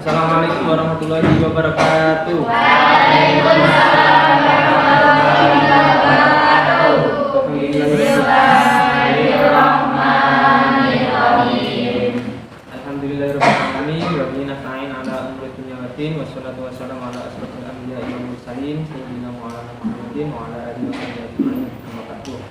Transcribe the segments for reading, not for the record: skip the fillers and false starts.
Assalamualaikum warahmatullahi wabarakatuh. Waalaikumsalam warahmatullahi wabarakatuh. Bismillahirrahmanirrahim. Alhamdulillahirrahmanirrahim. Wa bihi nasta'in ala umuri dunya waddin. Wassalatu wassalamu ala asyrofil anbiya'i wal mursalin sayyidina Maulana Muhammadin wa ala alihi wa sahbihi ajma'in. Amma ba'du.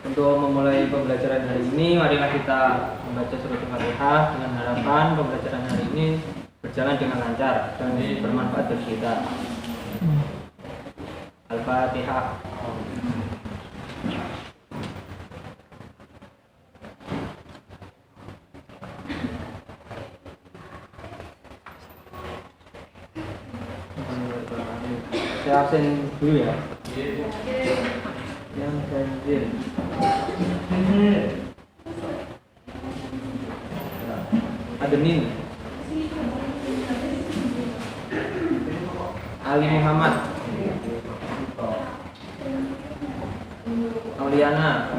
Untuk memulai pembelajaran hari ini, marilah kita membaca surat Al-Fatihah dengan harapan pembelajaran hari ini berjalan dengan lancar dan bermanfaat bagi kita. Al-Fatihah. Saya absen dulu ya. Yang ganjil. Adenin. Ali Muhammad. Auliana.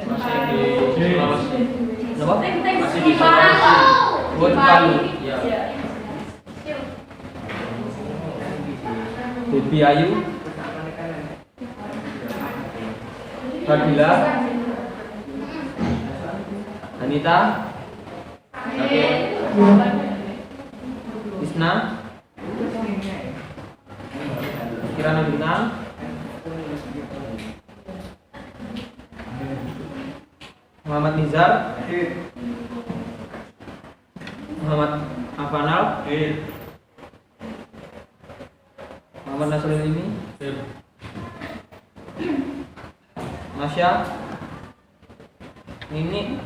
Masih di Sulawesi. Kenapa? Masih di Sulawesi. Buat Palu. Ya. Baby Ayu. Fadila. Anita. Isna. Kirana Bintang. Muhammad Nizar. Muhammad Afanal. Muhammad Nasrul ini. Masya. Nini.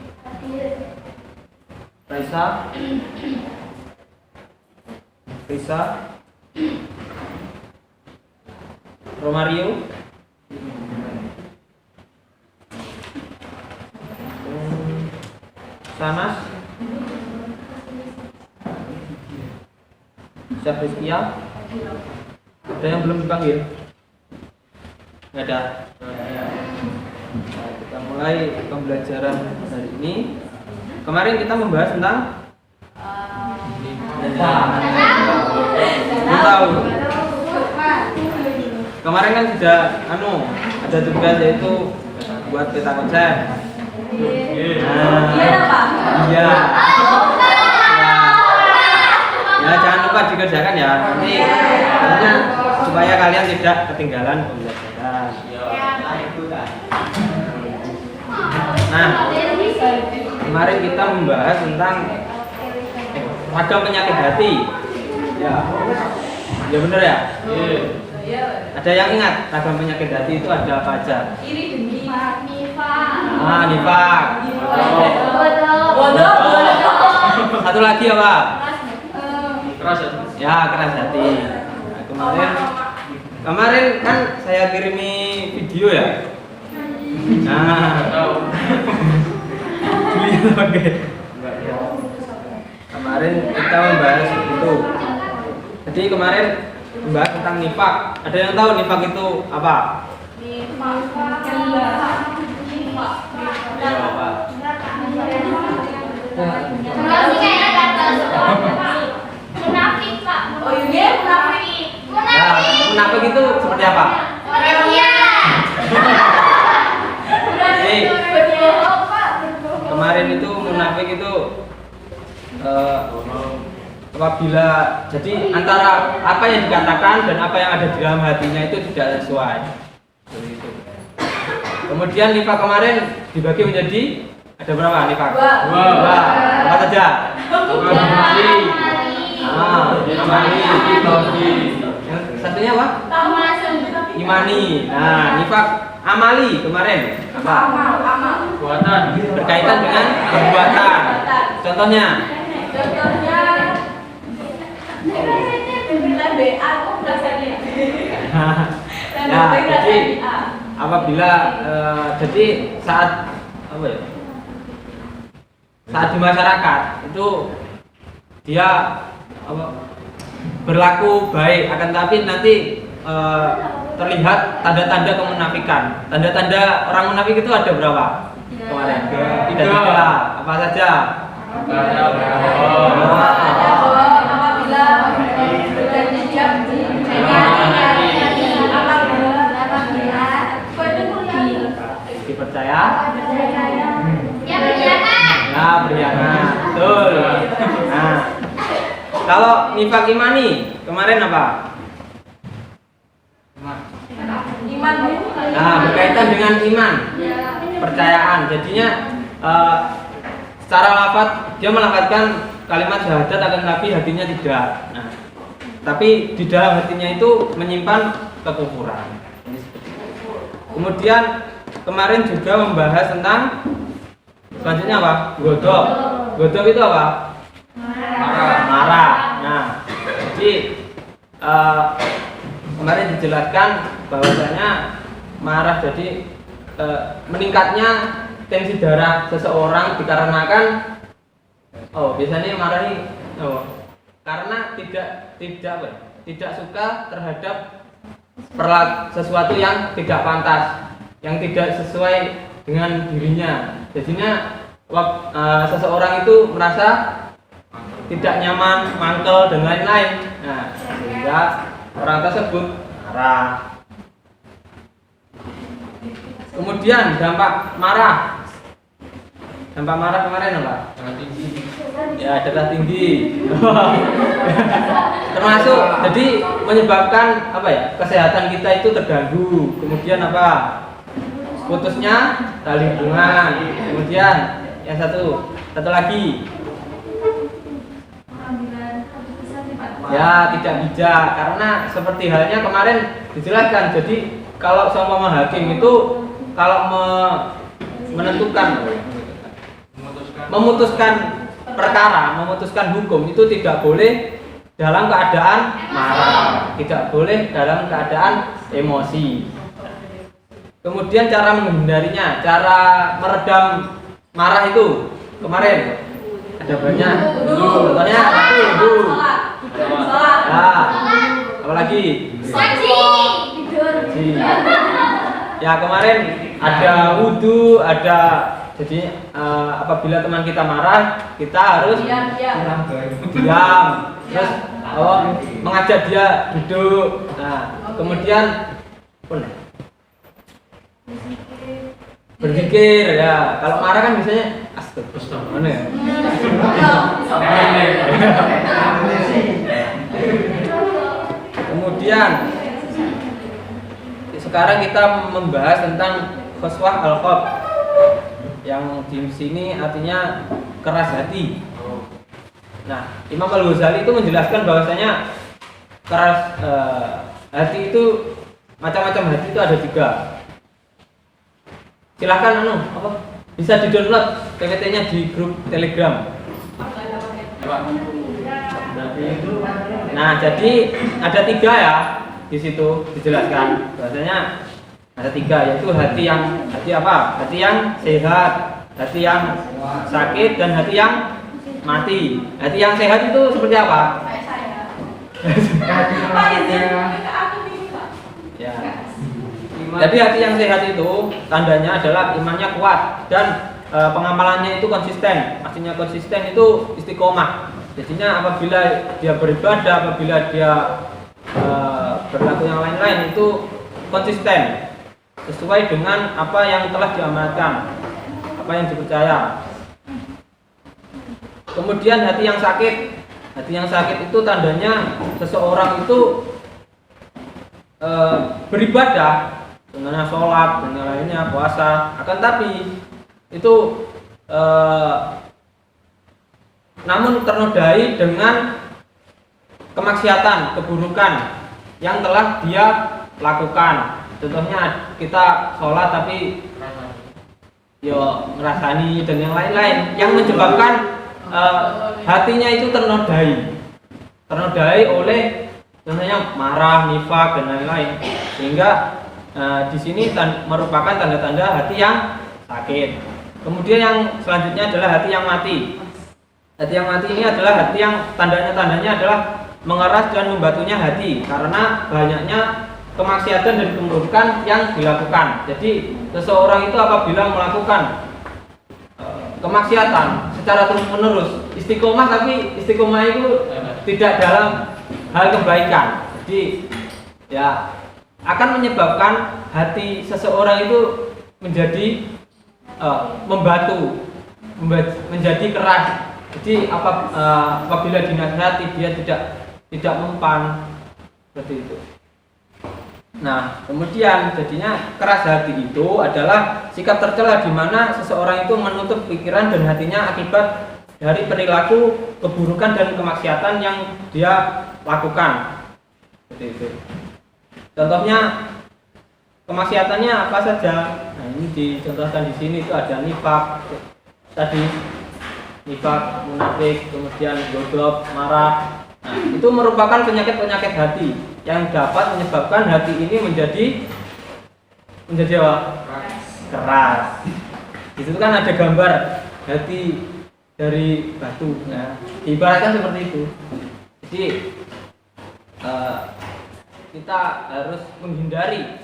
Raisa. Risa. Romario. Sanas. Syafrizkia. Ada yang belum dipanggil? Nggak ada. Nah, kita mulai pembelajaran hari ini. Kemarin kita membahas tentang tahu. Kemarin kan sudah ada tugas yaitu buat peta konsep. Iya. Ya jangan lupa dikerjakan ya. Nanti supaya kalian tidak ketinggalan pembelajaran. Nah, kemarin kita membahas tentang ragam penyakit hati. Ya benar ya. Ada yang ingat ragam penyakit hati itu ada apa aja? Nifak. Bodoh. Satu lagi apa? Keras ya. Ya, keras hati. Nah, kemarin kan saya kirimi video ya. Nah, oke. Kemarin kita membahas itu. Jadi kemarin membahas tentang nifak. Ada yang tahu nifak itu apa? Ya, apa? Munafik, Pak. Ya, munafik itu seperti apa? Jadi, kemarin itu munafik itu apabila jadi antara apa yang dikatakan dan apa yang ada di dalam hatinya itu tidak sesuai. Seperti itu. Kemudian nifak kemarin dibagi menjadi ada berapa nifak? Dua. Apa saja? Amali. Satunya apa? Imani. Nah, nifak amali kemarin apa? Buatan. Berkaitan dengan perbuatan. Contohnya? Ya, jadi apabila jadi saat apa ya? Saat di masyarakat itu dia berlaku baik, akan tapi nanti terlihat tanda-tanda kemunafikan. Tanda-tanda orang munafik itu ada berapa? Kemarin. Tidak. Apa saja? Dipercaya? Ya berkhianat. Ya, berkhianat. Betul. Nah, kalau nifaq imani kemarin apa? Iman. Nah, berkaitan dengan iman, percayaan. Jadinya secara lafaz dia melafazkan kalimat syahadat akan tapi hatinya tidak. Nah, tapi di dalam hatinya itu menyimpan kekufuran. Kemudian kemarin juga membahas tentang selanjutnya apa? Godok. Godok itu apa? Marah. Nah, jadi kemarin dijelaskan bahwasanya marah jadi meningkatnya tensi darah seseorang dikarenakan biasanya marah ini karena tidak suka terhadap sesuatu yang tidak pantas, yang tidak sesuai dengan dirinya. Jadinya seseorang itu merasa tidak nyaman, mangkel dan lain-lain. Nah, sehingga orang tersebut marah. Kemudian dampak marah. Dampak marah kemarin apa? Ya, darah tinggi. Termasuk jadi menyebabkan apa ya? Kesehatan kita itu terganggu. Kemudian apa? Putusnya tali hubungan. Kemudian yang satu lagi. Ya, tidak bijak karena seperti halnya kemarin dijelaskan. Jadi kalau sama hakim itu kalau memutuskan perkara, memutuskan hukum itu tidak boleh dalam keadaan marah, tidak boleh dalam keadaan emosi. Kemudian cara menghindarinya, cara meredam marah itu kemarin ada banyak. Contohnya itu. Nah, apalagi? Haji. Ya kemarin ada wudhu, ada jadi apabila teman kita marah kita harus diam, terus mengajak dia duduk. Nah kemudian berzikir ya. Kalau marah kan biasanya astagfirullah ya. Kemudian sekarang kita membahas tentang khuswah al-qalb, yang di sini artinya keras hati. Nah, Imam Al-Ghazali itu menjelaskan bahwasanya keras hati itu macam-macam hati itu ada 3. Silahkan bisa di-download PPT-nya di grup Telegram. Nah, jadi ada 3 ya. Di situ dijelaskan bahwasanya ada 3, yaitu hati yang sehat, hati yang sakit, dan hati yang mati. Hati yang sehat itu seperti apa? Ya. Jadi hati yang sehat itu tandanya adalah imannya kuat dan pengamalannya itu konsisten. Maksudnya konsisten itu istiqomah. Jadinya apabila dia beribadah, apabila dia berlaku yang lain-lain itu konsisten sesuai dengan apa yang telah diamanatkan, apa yang dipercaya. Kemudian hati yang sakit itu tandanya seseorang itu beribadah, dengan sholat, dengan lainnya, puasa, akan tapi itu namun ternodai dengan kemaksiatan, keburukan yang telah dia lakukan. Contohnya kita sholat tapi ngerasani dan yang lain-lain yang menyebabkan hatinya itu ternodai oleh contohnya marah, nifaq dan lain-lain, sehingga di sini merupakan tanda-tanda hati yang sakit. Kemudian yang selanjutnya adalah hati yang mati. Hati yang mati ini adalah hati yang tandanya adalah mengeras dan membatunya hati karena banyaknya kemaksiatan dan keburukan yang dilakukan. Jadi seseorang itu apabila melakukan kemaksiatan secara terus menerus istiqomah, tapi istiqomah itu tidak dalam hal kebaikan. Jadi ya akan menyebabkan hati seseorang itu menjadi menjadi keras. Jadi apabila dinasihati dia tidak mempan seperti itu. Nah, kemudian jadinya keras hati itu adalah sikap tercela di mana seseorang itu menutup pikiran dan hatinya akibat dari perilaku keburukan dan kemaksiatan yang dia lakukan. Seperti itu. Contohnya kemaksiatannya apa saja? Nah, ini dicontohkan di sini itu ada nifak tadi, nifak, munafik, kemudian godop, marah. Nah, itu merupakan penyakit-penyakit hati yang dapat menyebabkan hati ini menjadi apa? Keras. Di situ kan ada gambar hati dari batu. Nah, diibaratkan seperti itu. Jadi kita harus menghindari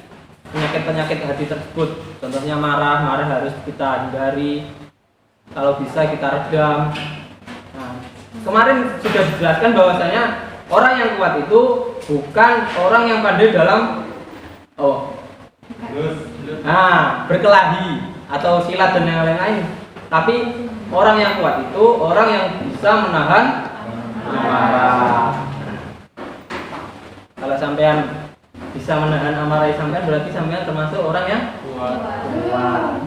penyakit-penyakit hati tersebut. Contohnya marah harus kita hindari. Kalau bisa kita redam. Nah, kemarin sudah dijelaskan bahwasanya orang yang kuat itu bukan orang yang pandai dalam berkelahi atau silat dan yang lain-lain. Tapi orang yang kuat itu orang yang bisa menahan amarah. Kalau sampean bisa menahan amarah sampean, berarti sampean termasuk orang yang kuat.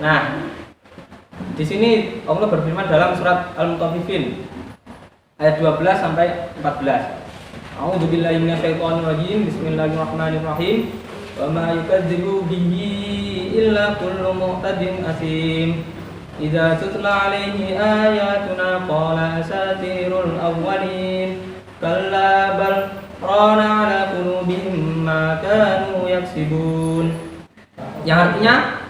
Nah, di sini Allah berfirman dalam surat Al-Mutaffifin ayat 12 sampai 14. A'udzu billahi minasyaitonir rajim. Bismillahirrahmanirrahim. Wa ma yukadzibu bihi illa kullu mu'tadin asim. Idza tutla 'alaihi ayatuna qala asatirul awwalin. Kalla bal rana 'ala qulubihim ma kanu yaksibun. Yang artinya,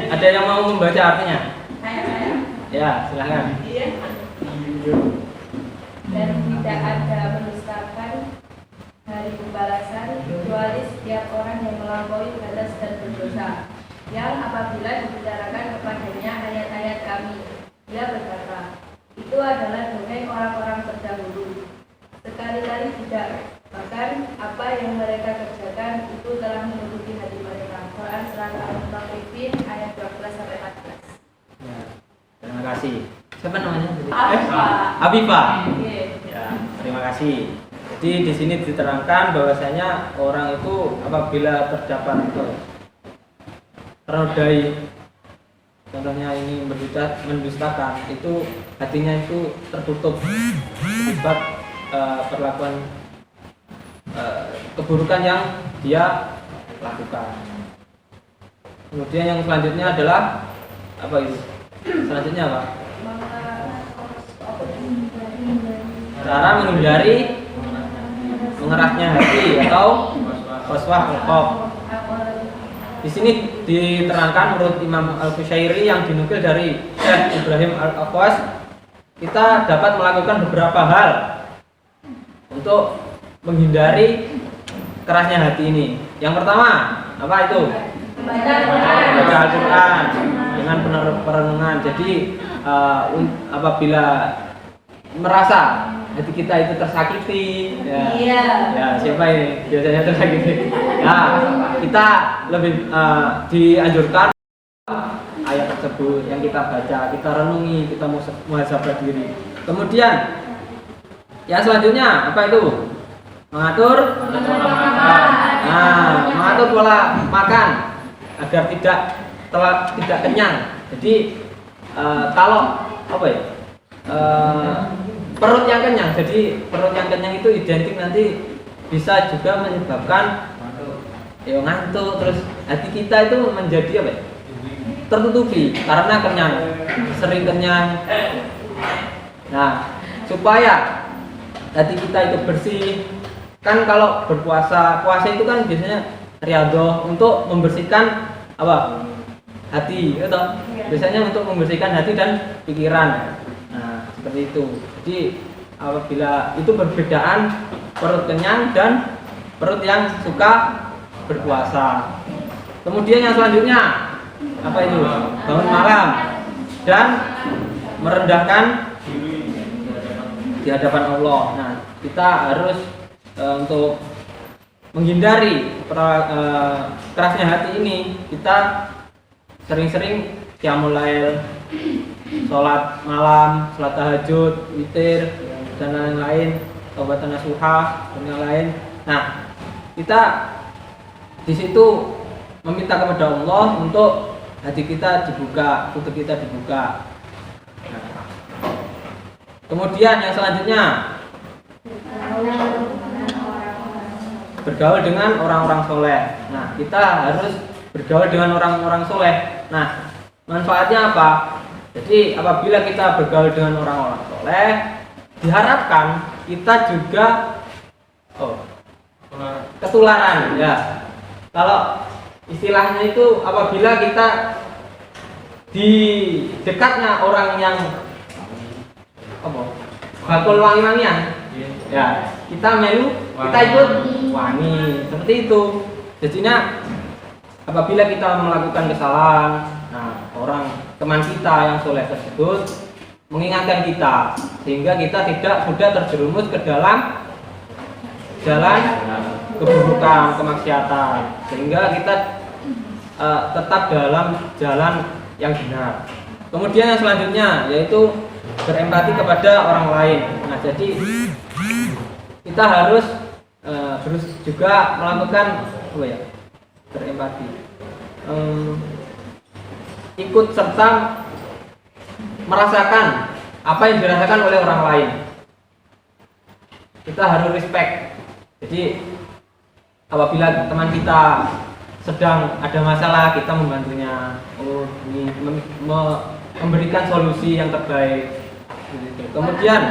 ada yang mau membaca artinya? Ya, silakan. Dan tidak ada mendustakan hari pembalasan kecuali setiap orang yang melampaui batas dan berdosa, yang apabila dibicarakan kepadanya ayat-ayat kami, dia berkata, itu adalah dongeng orang-orang terdahulu. Sekali-kali tidak, bahkan apa yang mereka kerjakan itu telah menutupi hati mereka. Quran Surat Al-Mutaffifin ayat 12-14. Ya, terima kasih. Siapa namanya? Abifah. Ya, terima kasih. Jadi di sini diterangkan bahwasanya orang itu apabila terdapat ternodai, contohnya ini mendustakan, itu hatinya itu tertutup akibat perlakuan keburukan yang dia lakukan. Kemudian yang selanjutnya adalah apa itu? Selanjutnya apa? Cara menghindari mengerasnya hati atau qaswah al-qalb. Di sini diterangkan menurut Imam Al-Qushairi yang dinukil dari Syekh Ibrahim Al-Aqwas, kita dapat melakukan beberapa hal untuk menghindari kerasnya hati ini. Yang pertama, apa itu? Baca Al-Quran dengan perenungan. Jadi apabila merasa hati kita itu tersakiti, ya siapa ini biasanya tersakiti? Nah, kita lebih dianjurkan ayat tersebut yang kita baca, kita renungi, kita muhasabah diri. Kemudian yang selanjutnya apa itu? Mengatur pola makan agar tidak kenyang. Jadi kalau apa ya? Perut yang kenyang. Jadi perut yang kenyang itu identik nanti bisa juga menyebabkan ngantuk, terus hati kita itu menjadi apa ya? Tertutupi karena kenyang, sering kenyang. Nah, supaya hati kita itu bersih, kan kalau puasa itu kan biasanya riyadhah untuk membersihkan apa? Hati, atau biasanya untuk membersihkan hati dan pikiran. Nah, seperti itu. Jadi apabila itu perbedaan perut kenyang dan perut yang suka berpuasa. Kemudian yang selanjutnya apa itu? Bangun malam dan merendahkan di hadapan Allah. Nah, kita harus untuk menghindari kerasnya hati ini, kita sering-sering qiyamul lail, sholat malam, sholat tahajud, witir, dan lain-lain, taubatan nasuha dan yang lain. Nah, kita di situ meminta kepada Allah untuk hati kita dibuka, untuk kita dibuka. Nah, kemudian yang selanjutnya, bergaul dengan orang-orang soleh. Nah, kita harus bergaul dengan orang-orang soleh. Nah, manfaatnya apa? Jadi apabila kita bergaul dengan orang-orang soleh, diharapkan kita juga ketularan, ya. Kalau istilahnya itu apabila kita di dekatnya orang yang bakul wangi-wangian, ya, kita melu, kita ikut wangi, seperti itu. Jadinya apabila kita melakukan kesalahan, nah, orang teman kita yang soleh tersebut mengingatkan kita, sehingga kita tidak mudah terjerumus ke dalam jalan keburukan, kemaksiatan, sehingga kita tetap dalam jalan yang benar. Kemudian yang selanjutnya yaitu berempati kepada orang lain. Nah, jadi kita harus juga melakukan berempati, ikut serta merasakan apa yang dirasakan oleh orang lain. Kita harus respect. Jadi apabila teman kita sedang ada masalah, kita membantunya, memberikan solusi yang terbaik. Kemudian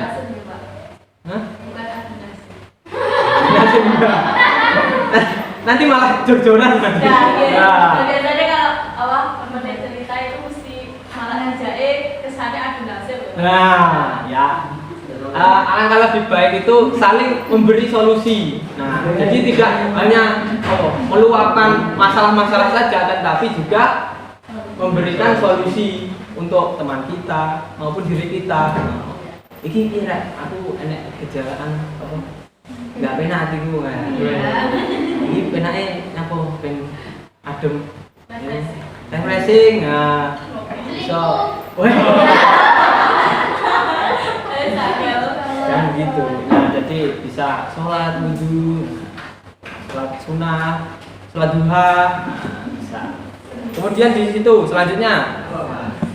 nanti malah jor-joran nanti. Biasanya kalau temennya cerita itu mesti malah ngajakin kesannya adu nasib. Nah, ya. Alangkah lebih baik itu saling memberi solusi. Nah, jadi tidak hanya meluapkan masalah-masalah saja, tetapi juga memberikan solusi untuk teman kita maupun diri kita. Iki kira aku enek kejalaan apa? Enggak penak hatiku kan. Ini penake apa ben adem. Refreshing. Nah, iso. Kan gitu. Nah, jadi bisa sholat wudhu, sholat sunnah, sholat duha, bisa. Kemudian di situ selanjutnya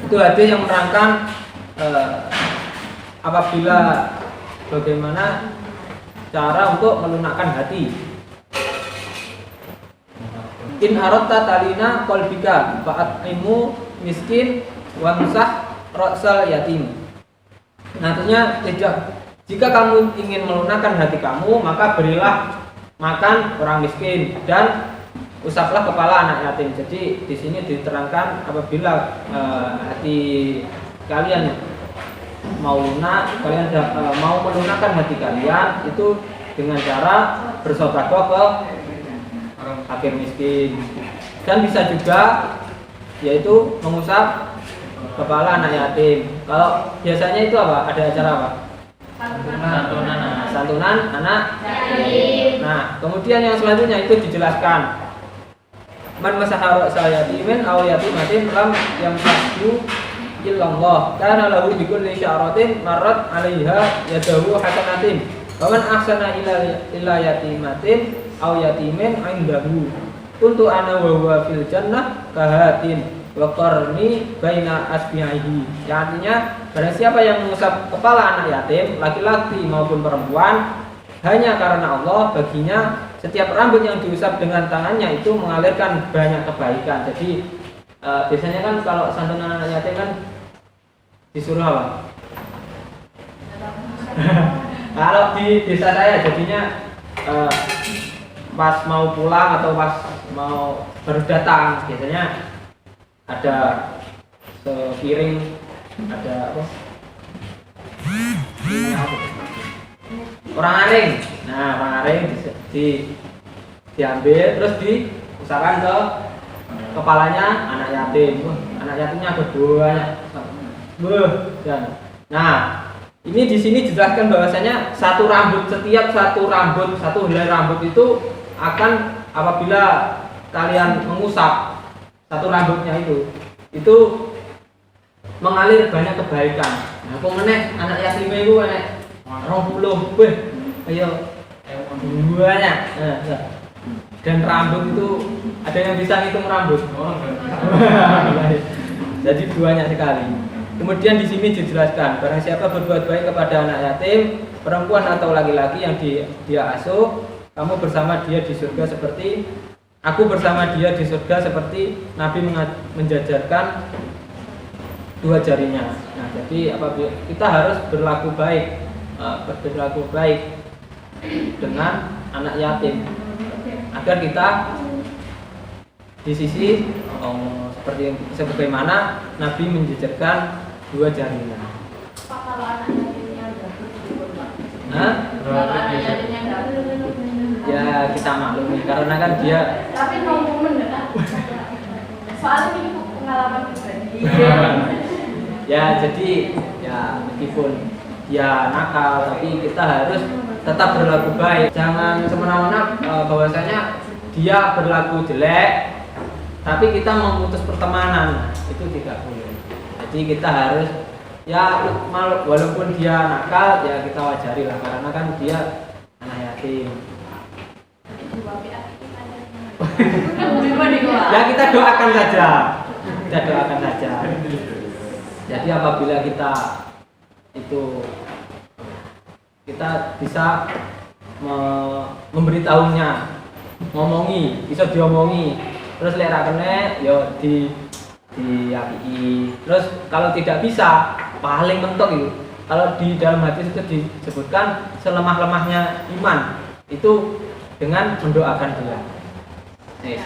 itu hadis yang menerangkan apabila bagaimana cara untuk melunakkan hati. In aratta talina qalbika fa'at'imu miskin wamsah ra'sal yatim. Nah, artinya jika kamu ingin melunakkan hati kamu, maka berilah makan orang miskin dan usaplah kepala anak yatim. Jadi di sini diterangkan apabila hati kalian mau lunak, kalian mau melunakkan hati kalian itu dengan cara bersedekah ke fakir miskin. Dan bisa juga yaitu mengusap kepala anak yatim. Kalau biasanya itu apa? Ada acara apa? Santunan anak yatim. Nah, kemudian yang selanjutnya itu dijelaskan. Man masaha ra'sal yatimin aw yatimatin lam yamsahu illallah kana lahu bikulli sya'ratin marrat 'alaiha yadahu hasanatin. Wa man ahsana ila yatimatin aw yatimin 'indahu kuntu ana wa huwa fil jannah kahatin wa qarni baina asbihi. Yang artinya barang siapa yang mengusap kepala anak yatim laki-laki maupun perempuan hanya karena Allah, baginya setiap rambut yang diusap dengan tangannya itu mengalirkan banyak kebaikan. Jadi biasanya kan kalau santunan anak yatim kan disuruh apa? Kalau di desa saya jadinya pas mau pulang atau pas mau baru datang biasanya ada sepiring, ada apa? Orang aring. Nah, orang aring diambil terus diusapkan ke kepalanya anak yatim. Wah, anak yatimnya ada banyak. Dan nah, ini di sini dijelaskan bahwasanya satu helai rambut itu akan apabila kalian mengusap satu rambutnya itu mengalir banyak kebaikan. Nah, kok meneh anak yatim itu enek 20. Weh, ayo banyak. Dan rambut itu ada yang bisa ngitung rambut. Jadi banyak sekali. Kemudian di sini dijelaskan, barang siapa berbuat baik kepada anak yatim, perempuan atau laki-laki yang dia asuh, kamu bersama dia di surga seperti aku bersama dia di surga seperti Nabi menjajarkan dua jarinya. Nah, jadi apabila kita harus berlaku baik dengan anak yatim agar kita di sisi sebagaimana Nabi menjajarkan dua jarinya. Pak, kalau anak yatimnya udah Pak. Kalau anak yatimnya ya kita maklumi karena kan dia. Tapi no moment kan. Soalnya ini pengalaman pribadi. Ya jadi ya meskipun dia nakal tapi kita harus tetap berlaku baik. Jangan semena-mena bahwasanya dia berlaku jelek tapi kita memutus pertemanan, itu tidak boleh. Jadi kita harus ya walaupun dia nakal ya kita wajari lah karena kan dia anak yatim. Ya kita doakan saja. Jadi apabila kita bisa memberitahunya, bisa diomongi, terus lek ra kene yo diapii. Terus kalau tidak bisa, paling mentok itu. Kalau di dalam hadis itu disebutkan selemah-lemahnya iman itu dengan mendoakan dia.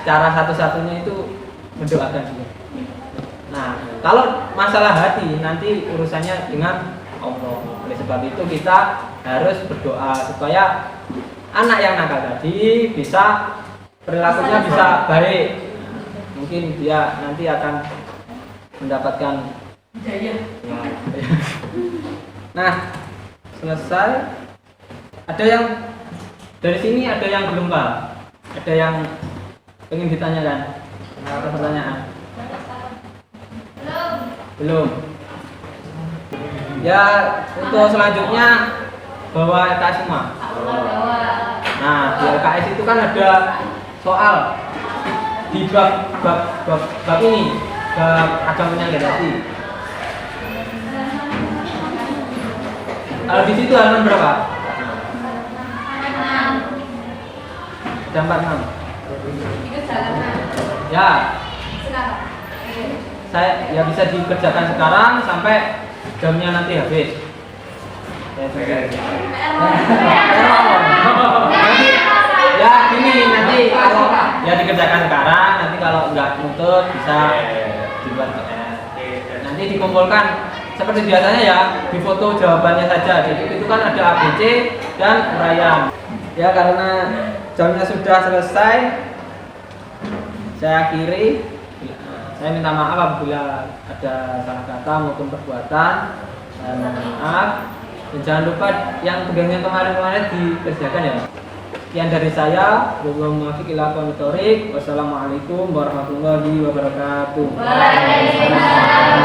Cara satu-satunya itu mendoakan dia. Nah, kalau masalah hati nanti urusannya dengan Allah. Oleh sebab itu kita harus berdoa supaya anak yang nakal tadi bisa perilakunya bisa baik. Mungkin dia nanti akan mendapatkan Jaya. Nah, selesai. Ada yang dari sini ada yang belum paham? Ada yang ingin ditanyakan? Ada pertanyaan? Belum. Ya, untuk selanjutnya bawa LKS semua. Nah, di LKS itu kan ada soal di bab ini, bab agamanya generasi. Kalau di situ halaman berapa? Jam 46. Ya. Saya ya bisa dikerjakan sekarang sampai jamnya nanti habis. Ya gini nanti kalau ya dikerjakan sekarang, nanti kalau nggak nutut bisa dibuat nanti dikumpulkan seperti biasanya ya, difoto jawabannya saja. Jadi itu kan ada ABC dan uraian. Ya karena jamnya sudah selesai, saya akhiri. Saya minta maaf apabila ada salah kata maupun perbuatan. Saya mohon maaf. Dan jangan lupa yang pegangnya kemarin-kemarin dikerjakan ya. Sekian dari saya. Wassalamualaikum warahmatullahi wabarakatuh. Waalaikumsalam.